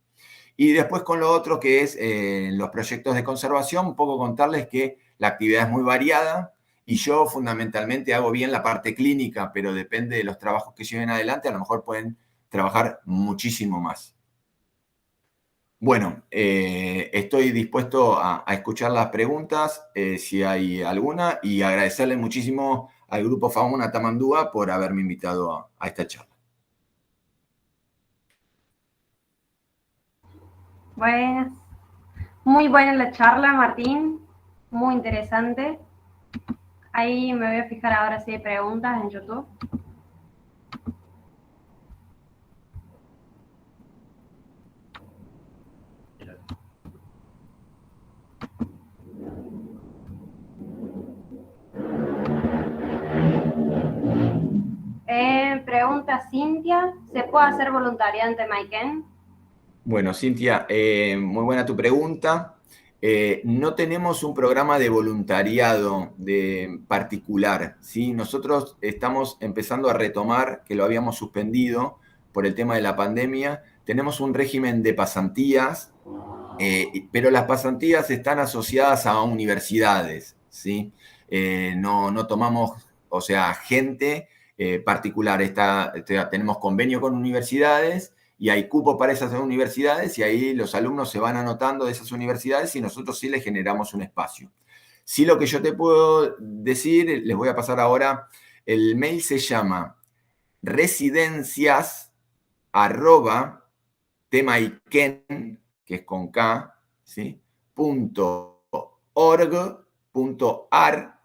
Y después con lo otro que es los proyectos de conservación, un poco contarles que la actividad es muy variada y yo fundamentalmente hago bien la parte clínica, pero depende de los trabajos que lleven adelante, a lo mejor pueden trabajar muchísimo más. Bueno, estoy dispuesto a escuchar las preguntas, si hay alguna, y agradecerle muchísimo al Grupo Fauna Tamandúa por haberme invitado a esta charla. Buenas. Muy buena la charla, Martín. Muy interesante. Ahí me voy a fijar ahora si hay preguntas en YouTube. Pregunta Cintia, ¿se puede hacer voluntariado ante Maiken? Bueno, Cintia, muy buena tu pregunta. No tenemos un programa de voluntariado de particular, ¿sí? Nosotros estamos empezando a retomar, que lo habíamos suspendido por el tema de la pandemia. Tenemos un régimen de pasantías, pero las pasantías están asociadas a universidades, ¿sí? No tomamos, o sea, gente particular. Tenemos convenio con universidades y hay cupo para esas universidades y ahí los alumnos se van anotando de esas universidades y nosotros sí les generamos un espacio. Sí, lo que yo te puedo decir, les voy a pasar ahora, el mail se llama residencias arroba temaiken, que es con K, ¿sí? .org.ar,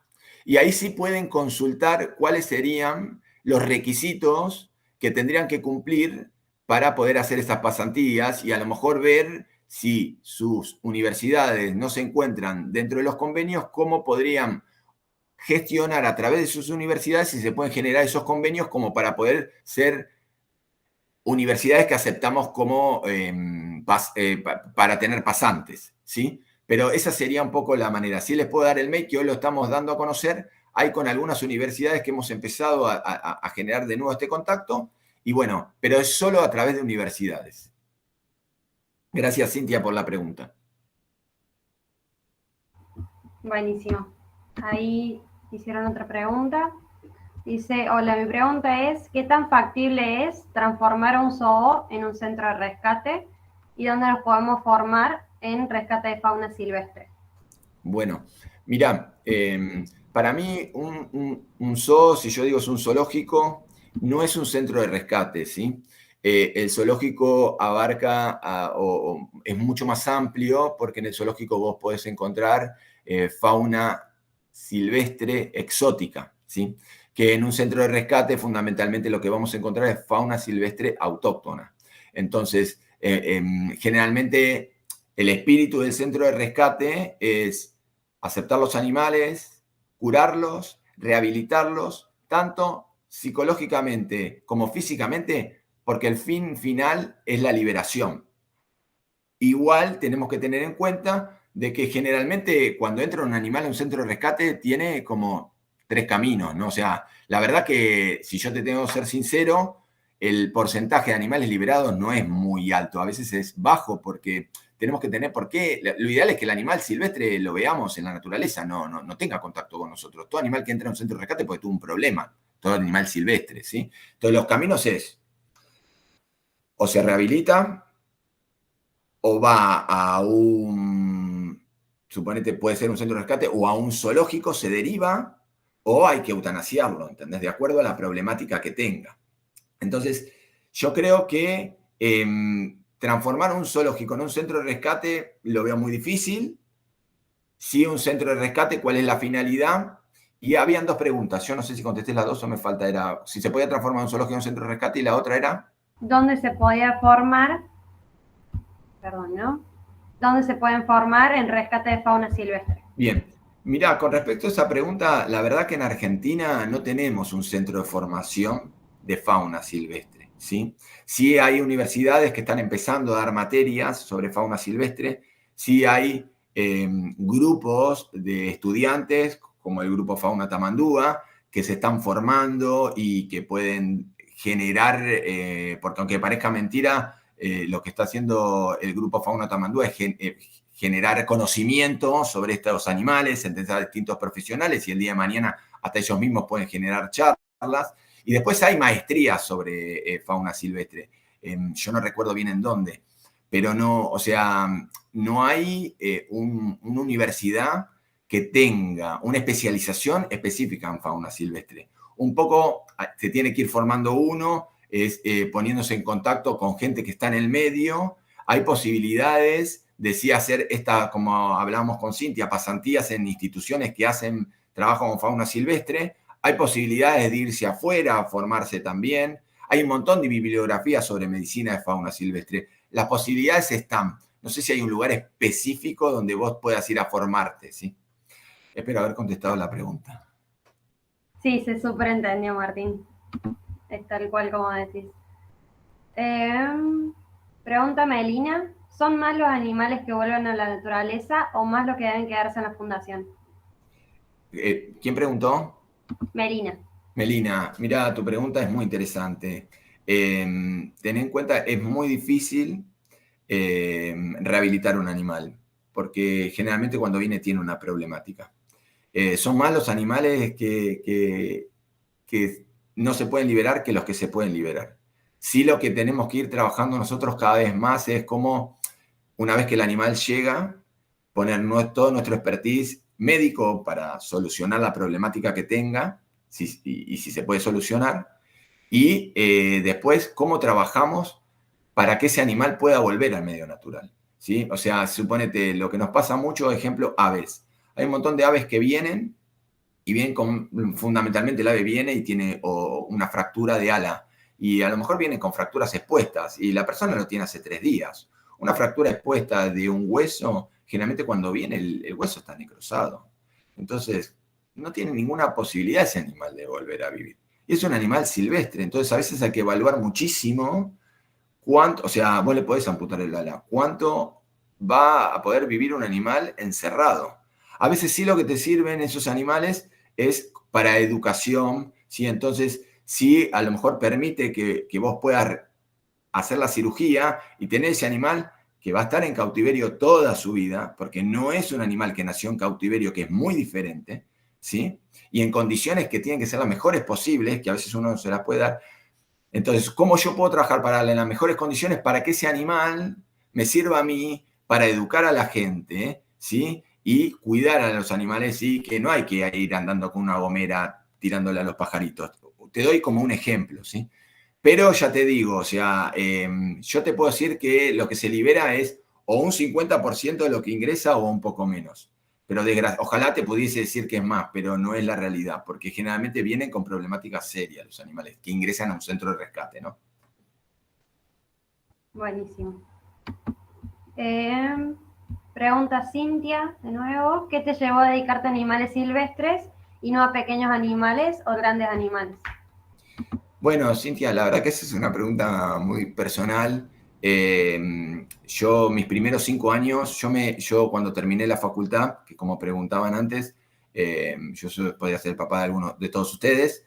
y ahí sí pueden consultar cuáles serían los requisitos que tendrían que cumplir para poder hacer estas pasantías y a lo mejor ver si sus universidades no se encuentran dentro de los convenios, cómo podrían gestionar a través de sus universidades si se pueden generar esos convenios como para poder ser universidades que aceptamos como para tener pasantes, ¿sí? Pero esa sería un poco la manera. Sí les puedo dar el mail, que hoy lo estamos dando a conocer. Hay con algunas universidades que hemos empezado a generar de nuevo este contacto. Y bueno, pero es solo a través de universidades. Gracias, Cintia, por la pregunta. Buenísimo. Ahí hicieron otra pregunta. Dice, hola, mi pregunta es, ¿qué tan factible es transformar un zoo en un centro de rescate y dónde nos podemos formar en rescate de fauna silvestre? Bueno, mira, para mí un zoo, si yo digo es un zoológico, no es un centro de rescate, ¿sí? El zoológico abarca o es mucho más amplio porque en el zoológico vos podés encontrar fauna silvestre exótica, ¿sí? Que en un centro de rescate fundamentalmente lo que vamos a encontrar es fauna silvestre autóctona. Entonces, generalmente el espíritu del centro de rescate es aceptar los animales, curarlos, rehabilitarlos, tanto psicológicamente como físicamente, porque el fin final es la liberación. Igual tenemos que tener en cuenta de que generalmente cuando entra un animal a un centro de rescate tiene como tres caminos, ¿no? O sea, la verdad que si yo te tengo que ser sincero, el porcentaje de animales liberados no es muy alto, a veces es bajo porque tenemos que tener, porque lo ideal es que el animal silvestre lo veamos en la naturaleza, no tenga contacto con nosotros. Todo animal que entra a un centro de rescate porque tuvo un problema, todo animal silvestre, ¿sí? Entonces los caminos es, o se rehabilita, o va a suponete, puede ser un centro de rescate, o a un zoológico, se deriva, o hay que eutanasiarlo, ¿entendés? De acuerdo a la problemática que tenga. Entonces, yo creo que transformar un zoológico en un centro de rescate lo veo muy difícil. Sí, un centro de rescate, ¿cuál es la finalidad? Y habían dos preguntas. Yo no sé si contesté las dos o me falta. Era si se podía transformar un zoológico en un centro de rescate y la otra era... ¿Dónde se podía formar? Perdón, ¿no? ¿Dónde se pueden formar en rescate de fauna silvestre? Bien. Mirá, con respecto a esa pregunta, la verdad que en Argentina no tenemos un centro de formación de fauna silvestre, ¿sí? Sí hay universidades que están empezando a dar materias sobre fauna silvestre, sí hay grupos de estudiantes, como el grupo Fauna Tamandúa, que se están formando y que pueden generar, porque aunque parezca mentira, lo que está haciendo el grupo Fauna Tamandúa es generar conocimiento sobre estos animales, entender a distintos profesionales y el día de mañana hasta ellos mismos pueden generar charlas. Y después hay maestrías sobre fauna silvestre. Yo no recuerdo bien en dónde, pero no, o sea, no hay una universidad que tenga una especialización específica en fauna silvestre. Un poco se tiene que ir formando uno, poniéndose en contacto con gente que está en el medio. Hay posibilidades de sí hacer esta, como hablábamos con Cintia, pasantías en instituciones que hacen trabajo con fauna silvestre. Hay posibilidades de irse afuera a formarse también. Hay un montón de bibliografía sobre medicina de fauna silvestre. Las posibilidades están. No sé si hay un lugar específico donde vos puedas ir a formarte, ¿sí? Espero haber contestado la pregunta. Sí, se superentendió, Martín. Es tal cual como decís. Pregunta Melina, ¿son más los animales que vuelven a la naturaleza o más los que deben quedarse en la fundación? ¿Quién preguntó? Melina. Melina, mira, tu pregunta es muy interesante. Ten en cuenta, es muy difícil rehabilitar un animal, porque generalmente cuando viene tiene una problemática. Son más los animales que no se pueden liberar que los que se pueden liberar. Sí, lo que tenemos que ir trabajando nosotros cada vez más es cómo, una vez que el animal llega, poner todo nuestro expertise médico para solucionar la problemática que tenga, y si se puede solucionar, y después cómo trabajamos para que ese animal pueda volver al medio natural. ¿Sí? O sea, suponete, lo que nos pasa mucho, ejemplo, aves. Hay un montón de aves que vienen y vienen fundamentalmente el ave viene y tiene una fractura de ala y a lo mejor viene con fracturas expuestas y la persona lo tiene hace 3 días. Una fractura expuesta de un hueso, generalmente cuando viene el hueso está necrosado. Entonces, no tiene ninguna posibilidad ese animal de volver a vivir. Y es un animal silvestre, entonces a veces hay que evaluar muchísimo cuánto, o sea, vos le podés amputar el ala, cuánto va a poder vivir un animal encerrado. A veces sí lo que te sirven esos animales es para educación, ¿sí? Entonces, sí, a lo mejor permite que vos puedas hacer la cirugía y tener ese animal que va a estar en cautiverio toda su vida, porque no es un animal que nació en cautiverio, que es muy diferente, ¿sí? Y en condiciones que tienen que ser las mejores posibles, que a veces uno no se las puede dar. Entonces, ¿cómo yo puedo trabajar para darle las mejores condiciones para que ese animal me sirva a mí para educar a la gente, ¿sí? Y cuidar a los animales, ¿sí? Que no hay que ir andando con una gomera tirándole a los pajaritos. Te doy como un ejemplo, ¿sí? Pero ya te digo, o sea, yo te puedo decir que lo que se libera es o un 50% de lo que ingresa o un poco menos. Pero ojalá te pudiese decir que es más, pero no es la realidad, porque generalmente vienen con problemáticas serias los animales que ingresan a un centro de rescate, ¿no? Buenísimo. Pregunta Cintia, de nuevo, ¿qué te llevó a dedicarte a animales silvestres y no a pequeños animales o grandes animales? Bueno, Cintia, la verdad que esa es una pregunta muy personal. Yo, mis primeros 5 años, yo cuando terminé la facultad, que como preguntaban antes, podía ser el papá de algunos de todos ustedes,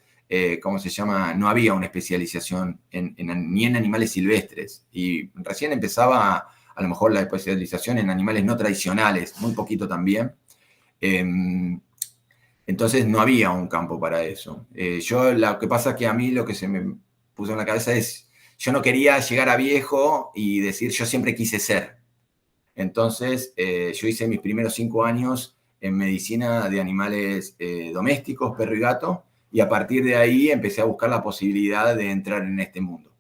¿cómo se llama? No había una especialización ni en animales silvestres. Y recién empezaba a lo mejor la especialización en animales no tradicionales, muy poquito también. Entonces no había un campo para eso. Lo que pasa es que a mí lo que se me puso en la cabeza es, yo no quería llegar a viejo y decir yo siempre quise ser. Entonces yo hice mis primeros 5 años en medicina de animales domésticos, perro y gato, y a partir de ahí empecé a buscar la posibilidad de entrar en este mundo.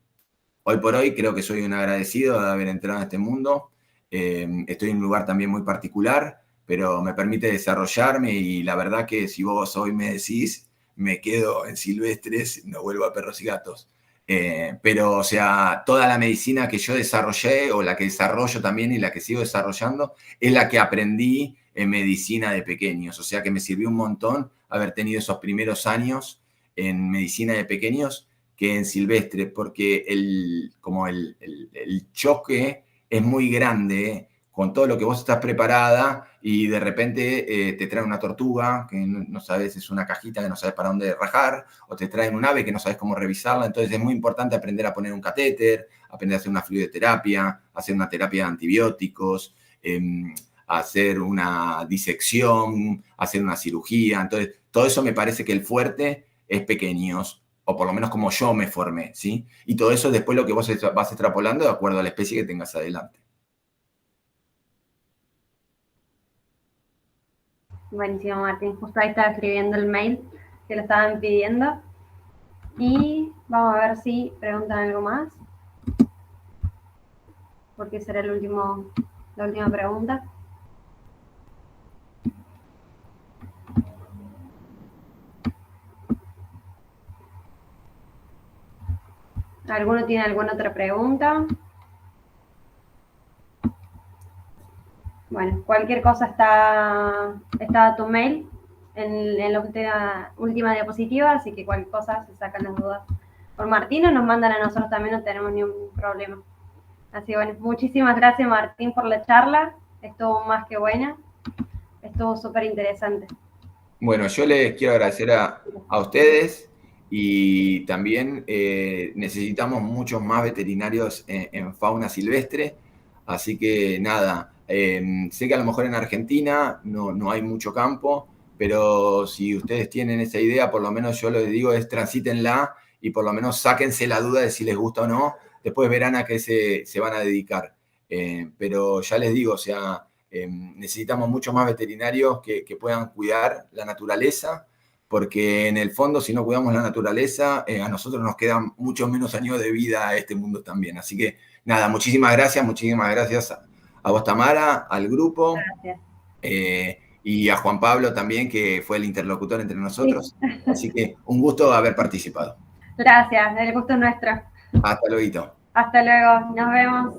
Hoy por hoy creo que soy un agradecido de haber entrado en este mundo. Estoy en un lugar también muy particular, pero me permite desarrollarme y la verdad que si vos hoy me decís, me quedo en silvestres, no vuelvo a perros y gatos. Pero, o sea, toda la medicina que yo desarrollé o la que desarrollo también y la que sigo desarrollando es la que aprendí en medicina de pequeños. O sea que me sirvió un montón haber tenido esos primeros años en medicina de pequeños que en silvestre, porque como el choque es muy grande con todo lo que vos estás preparada y de repente te traen una tortuga que no sabes, es una cajita que no sabes para dónde rajar, o te traen un ave que no sabes cómo revisarla. Entonces es muy importante aprender a poner un catéter, aprender a hacer una fluidoterapia, hacer una terapia de antibióticos, hacer una disección, hacer una cirugía. Entonces todo eso me parece que el fuerte es pequeños, o por lo menos como yo me formé, ¿sí? Y todo eso después lo que vos vas extrapolando de acuerdo a la especie que tengas adelante. Buenísimo, Martín. Justo ahí estaba escribiendo el mail que lo estaban pidiendo. Y vamos a ver si preguntan algo más. Porque será la última pregunta. ¿Alguno tiene alguna otra pregunta? Bueno, cualquier cosa está tu mail en la última diapositiva, así que cualquier cosa se sacan las dudas por Martín o nos mandan a nosotros también, no tenemos ningún problema. Así que bueno, muchísimas gracias Martín por la charla, estuvo más que buena, estuvo súper interesante. Bueno, yo les quiero agradecer a ustedes y también necesitamos muchos más veterinarios en fauna silvestre, así que nada, sé que a lo mejor en Argentina no hay mucho campo, pero si ustedes tienen esa idea, por lo menos yo les digo es transítenla y por lo menos sáquense la duda de si les gusta o no, después verán a qué se van a dedicar. Pero ya les digo, o sea, necesitamos muchos más veterinarios que puedan cuidar la naturaleza, porque en el fondo, si no cuidamos la naturaleza, a nosotros nos quedan muchos menos años de vida a este mundo también. Así que nada, muchísimas gracias a vos, Tamara, al grupo, Gracias. y a Juan Pablo también, que fue el interlocutor entre nosotros. Sí. Así que un gusto haber participado. Gracias, el gusto es nuestro. Hasta luego. Hasta luego, nos vemos.